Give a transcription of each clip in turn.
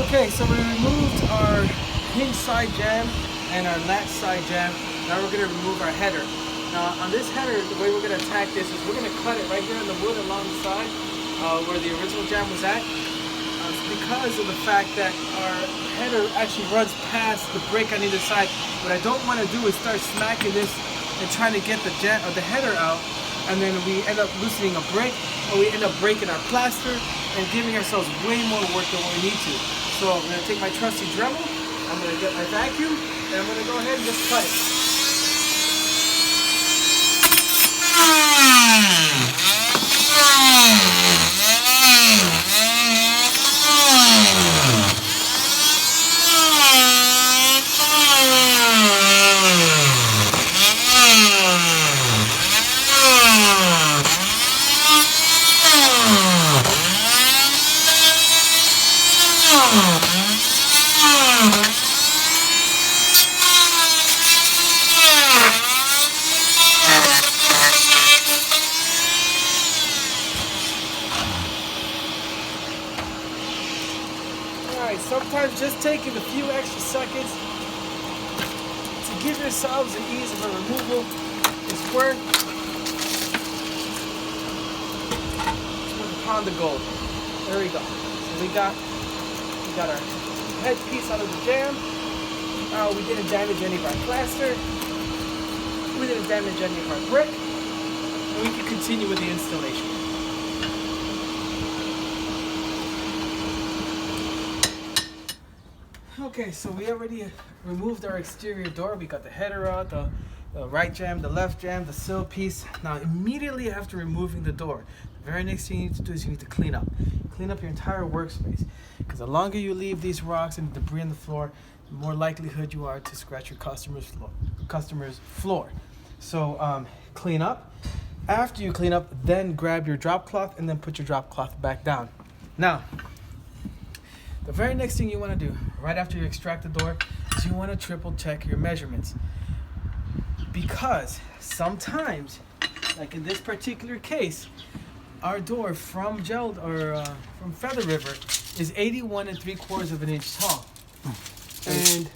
Okay, so we removed our hinge side jam and our latch side jam. Now we're going to remove our header. Now on this header, the way we're going to attack this is we're going to cut it right here in the wood along the side where the original jam was at. It's because of the fact that our header actually runs past the break on either side. What I don't want to do is start smacking this and trying to get the header out, and then we end up loosening a break, or we end up breaking our plaster and giving ourselves way more work than what we need to. So I'm going to take my trusty Dremel, I'm going to get my vacuum, and I'm going to go ahead and just cut it. Alright, sometimes just taking a few extra seconds to give yourselves an ease of a removal is worth a pound of gold. There we go. So we got our head piece out of the jam. We didn't damage any of our plaster. We didn't damage any of our brick. And we can continue with the installation. Okay, so we already removed our exterior door. We got the header out, the right jam, the left jam, the sill piece. Now, immediately after removing the door, the very next thing you need to do is you need to clean up. Clean up your entire workspace. Because the longer you leave these rocks and debris on the floor, the more likelihood you are to scratch your customer's floor. So clean up. After you clean up, then grab your drop cloth and then put your drop cloth back down. Now, the very next thing you want to do, right after you extract the door, is you want to triple check your measurements. Because sometimes, like in this particular case, our door from from Feather River is 81 3/4 of an inch tall. And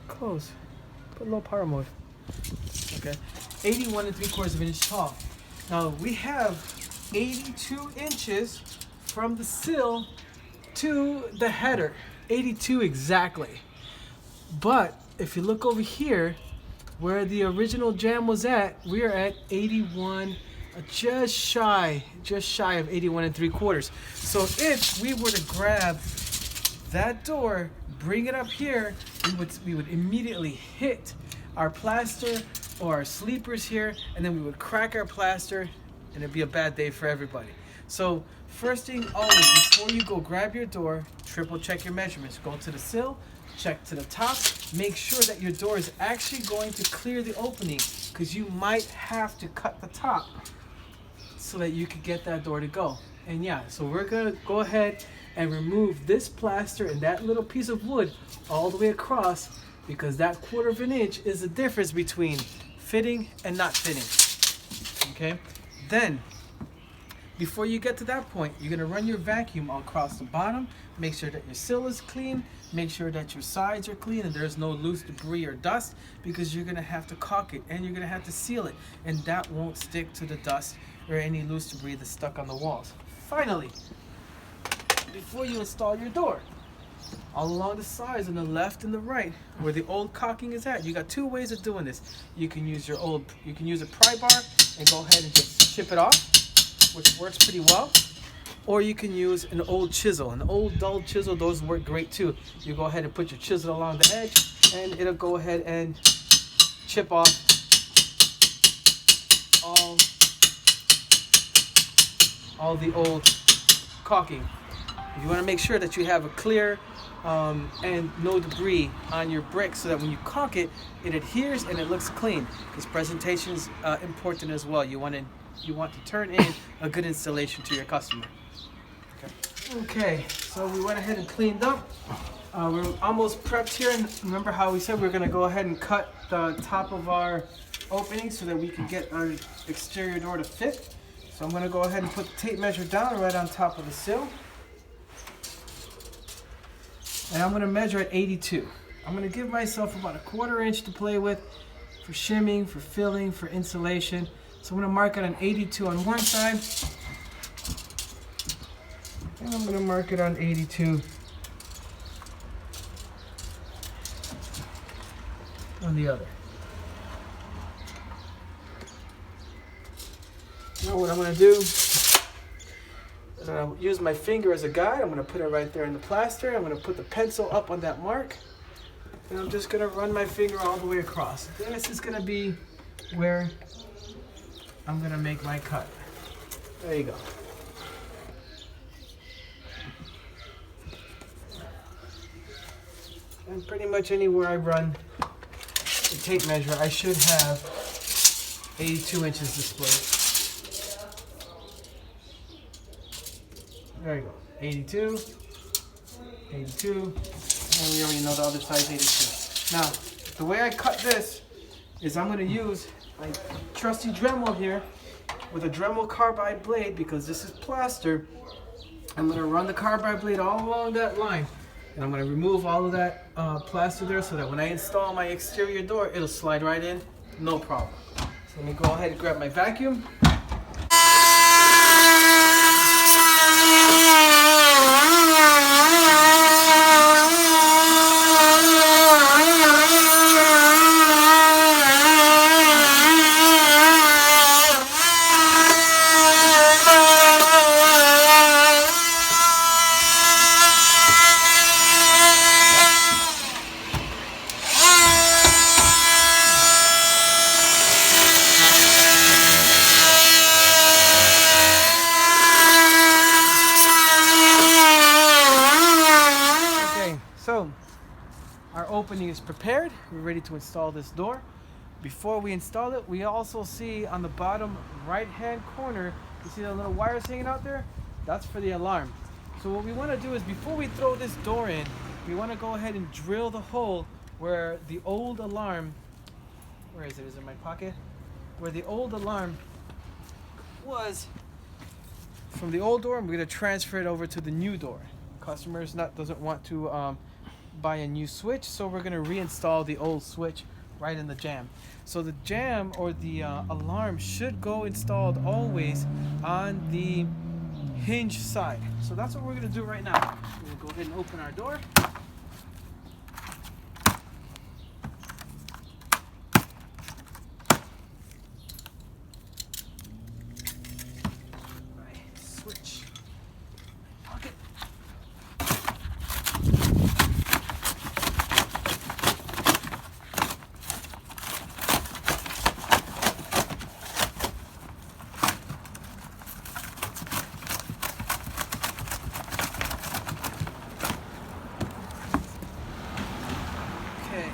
close. Put low power mode. Okay. 81 3/4 of an inch tall. Now we have 82 inches from the sill to the header. 82 exactly. But if you look over here where the original jam was at, we are at 81, just shy of 81 3/4. So if we were to grab that door, bring it up here, we would immediately hit our plaster or our sleepers here, and then we would crack our plaster, and it'd be a bad day for everybody. So first thing always, before you go grab your door, triple check your measurements. Go to the sill, check to the top, make sure that your door is actually going to clear the opening, because you might have to cut the top so that you could get that door to go. And yeah, so we're gonna go ahead and remove this plaster and that little piece of wood all the way across, because that 1/4 of an inch is the difference between fitting and not fitting. Okay, then before you get to that point, you're gonna run your vacuum across the bottom, make sure that your sill is clean, make sure that your sides are clean and there's no loose debris or dust, because you're gonna have to caulk it and you're gonna have to seal it, and that won't stick to the dust or any loose debris that's stuck on the walls. Finally, before you install your door, all along the sides on the left and the right, where the old caulking is at, you got two ways of doing this. You can use a pry bar and go ahead and just chip it off, which works pretty well. Or you can use an old chisel, an old dull chisel. Those work great too. You go ahead and put your chisel along the edge, and it'll go ahead and chip off all the old caulking. You want to make sure that you have a clear and no debris on your brick, so that when you caulk it, it adheres and it looks clean. Because presentation is important as well. You want to turn in a good installation to your customer. Okay, so we went ahead and cleaned up. We're almost prepped here. And remember how we said we were going to go ahead and cut the top of our opening so that we can get our exterior door to fit. So I'm going to go ahead and put the tape measure down right on top of the sill. And I'm going to measure at 82. I'm going to give myself about a 1/4 inch to play with for shimming, for filling, for insulation. So I'm going to mark it on 82 on one side. And I'm going to mark it on 82 on the other. Now what I'm going to do is I'm going to use my finger as a guide. I'm going to put it right there in the plaster. I'm going to put the pencil up on that mark. And I'm just going to run my finger all the way across. Then this is going to be where I'm going to make my cut. There you go. And pretty much anywhere I run the tape measure, I should have 82 inches displayed. There you go, 82, 82, and we already know the other side's 82. Now, the way I cut this is I'm going to use my trusty Dremel here with a Dremel carbide blade, because this is plaster. I'm going to run the carbide blade all along that line, and I'm going to remove all of that plaster there so that when I install my exterior door, it'll slide right in, no problem. So let me go ahead and grab my vacuum. So our opening is prepared. We're ready to install this door. Before we install it, we also see on the bottom right hand corner, you see the little wires hanging out there? That's for the alarm. So what we want to do is, before we throw this door in, we want to go ahead and drill the hole where the old alarm, where is it? Is it in my pocket? Where the old alarm was from the old door, and we're going to transfer it over to the new door. Customers doesn't want to buy a new switch, so we're going to reinstall the old switch right in the jamb. So the jamb, or the alarm, should go installed always on the hinge side. So that's what we're going to do right now. We're going to go ahead and open our door. Switch. Pocket. Okay.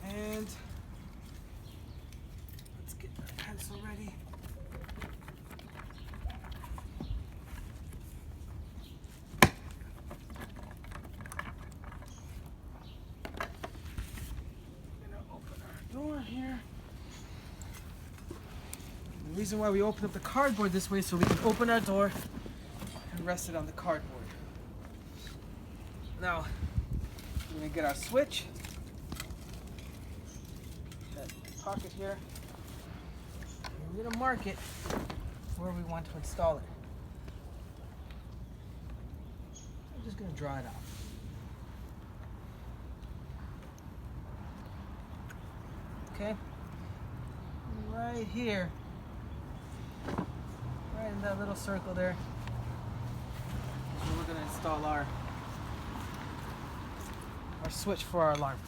And let's get our pencil ready. Door here. The reason why we open up the cardboard this way, so we can open our door and rest it on the cardboard. Now, we're going to get our switch, that pocket here, and we're going to mark it where we want to install it. I'm just going to draw it out. Okay, right here, right in that little circle there, so we're going to install our switch for our alarm.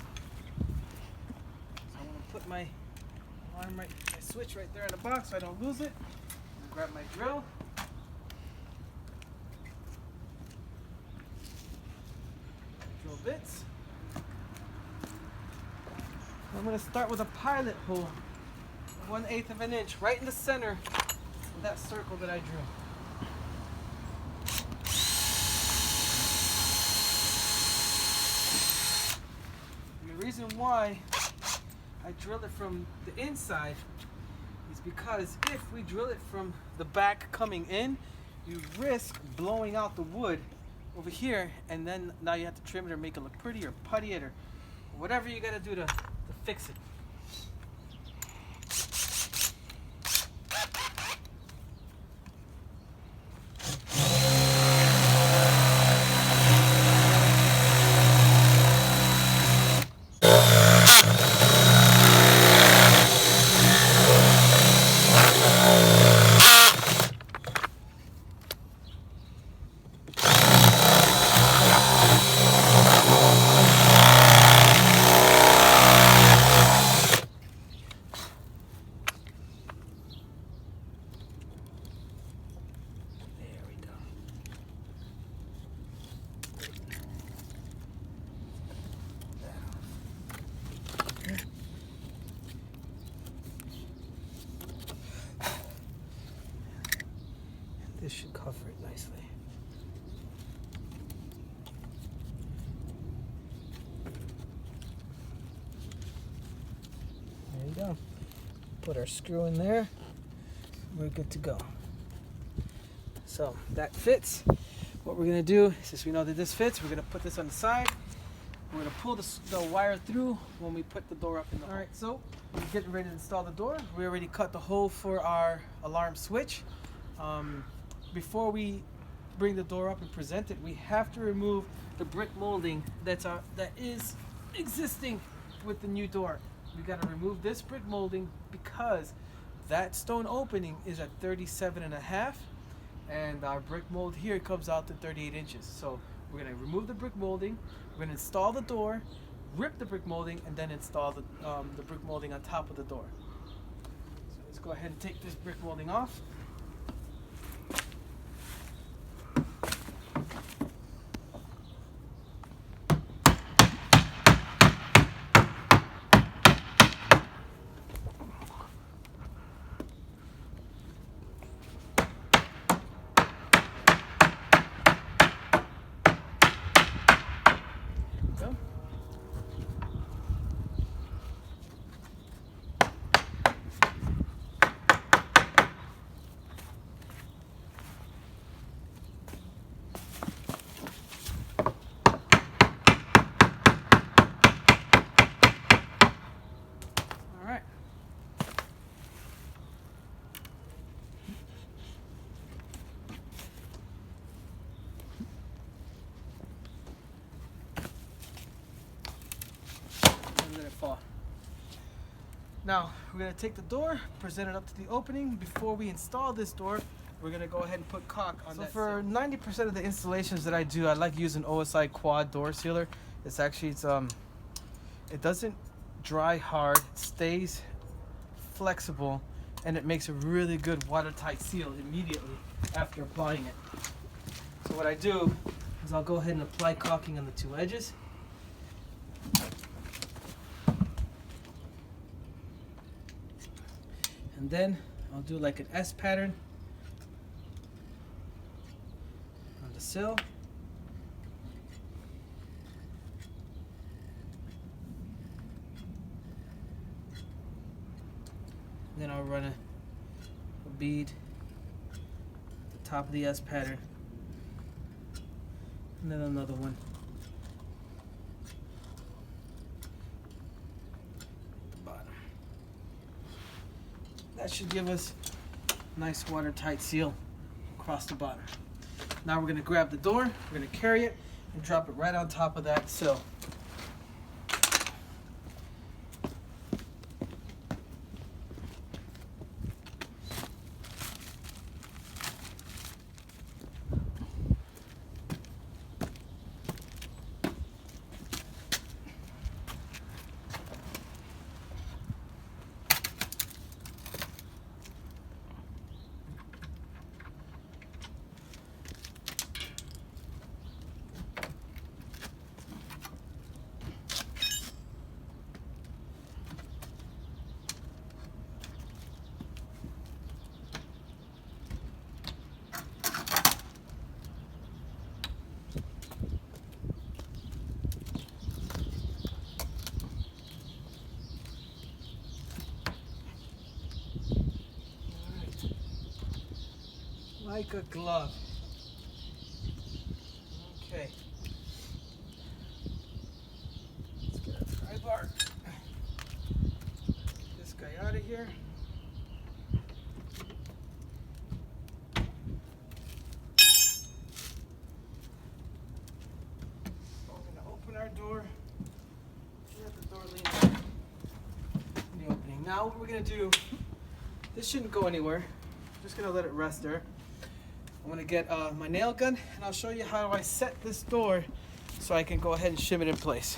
So I'm going to put my alarm my switch right there in the box so I don't lose it. Grab my drill. Drill bits. I'm going to start with a pilot hole, 1/8 of an inch, right in the center of that circle that I drew. And the reason why I drill it from the inside is because if we drill it from the back coming in, you risk blowing out the wood over here, and then now you have to trim it or make it look pretty or putty it or whatever you gotta do to fix it. This should cover it nicely. There you go. Put our screw in there. We're good to go. So that fits. What we're gonna do, since we know that this fits, we're gonna put this on the side. We're gonna pull the wire through when we put the door up in the hole. All right, so we're getting ready to install the door. We already cut the hole for our alarm switch. Before we bring the door up and present it, we have to remove the brick molding that is existing with the new door. We got to remove this brick molding because that stone opening is at 37.5, and our brick mold here comes out to 38 inches. So we're going to remove the brick molding, we're going to install the door, rip the brick molding, and then install the brick molding on top of the door. So let's go ahead and take this brick molding off. Now we're going to take the door, present it up to the opening. Before we install this door, we're going to go ahead and put caulk on that. So for 90% of the installations that I do, I like using OSI quad door sealer. It's actually it doesn't dry hard, it stays flexible, and it makes a really good watertight seal immediately after applying it. So what I do is I'll go ahead and apply caulking on the two edges. And then I'll do like an S pattern on the sill. And then I'll run a bead at the top of the S pattern. And then another one. That should give us a nice watertight seal across the bottom. Now we're going to grab the door, we're going to carry it and drop it right on top of that sill. like a glove. Okay. Let's get a pry bar. Get this guy out of here. We're gonna open our door. We have the door leaning in the opening. Now what we're gonna do, this shouldn't go anywhere. I'm just gonna let it rest there. I'm gonna get my nail gun and I'll show you how I set this door so I can go ahead and shim it in place.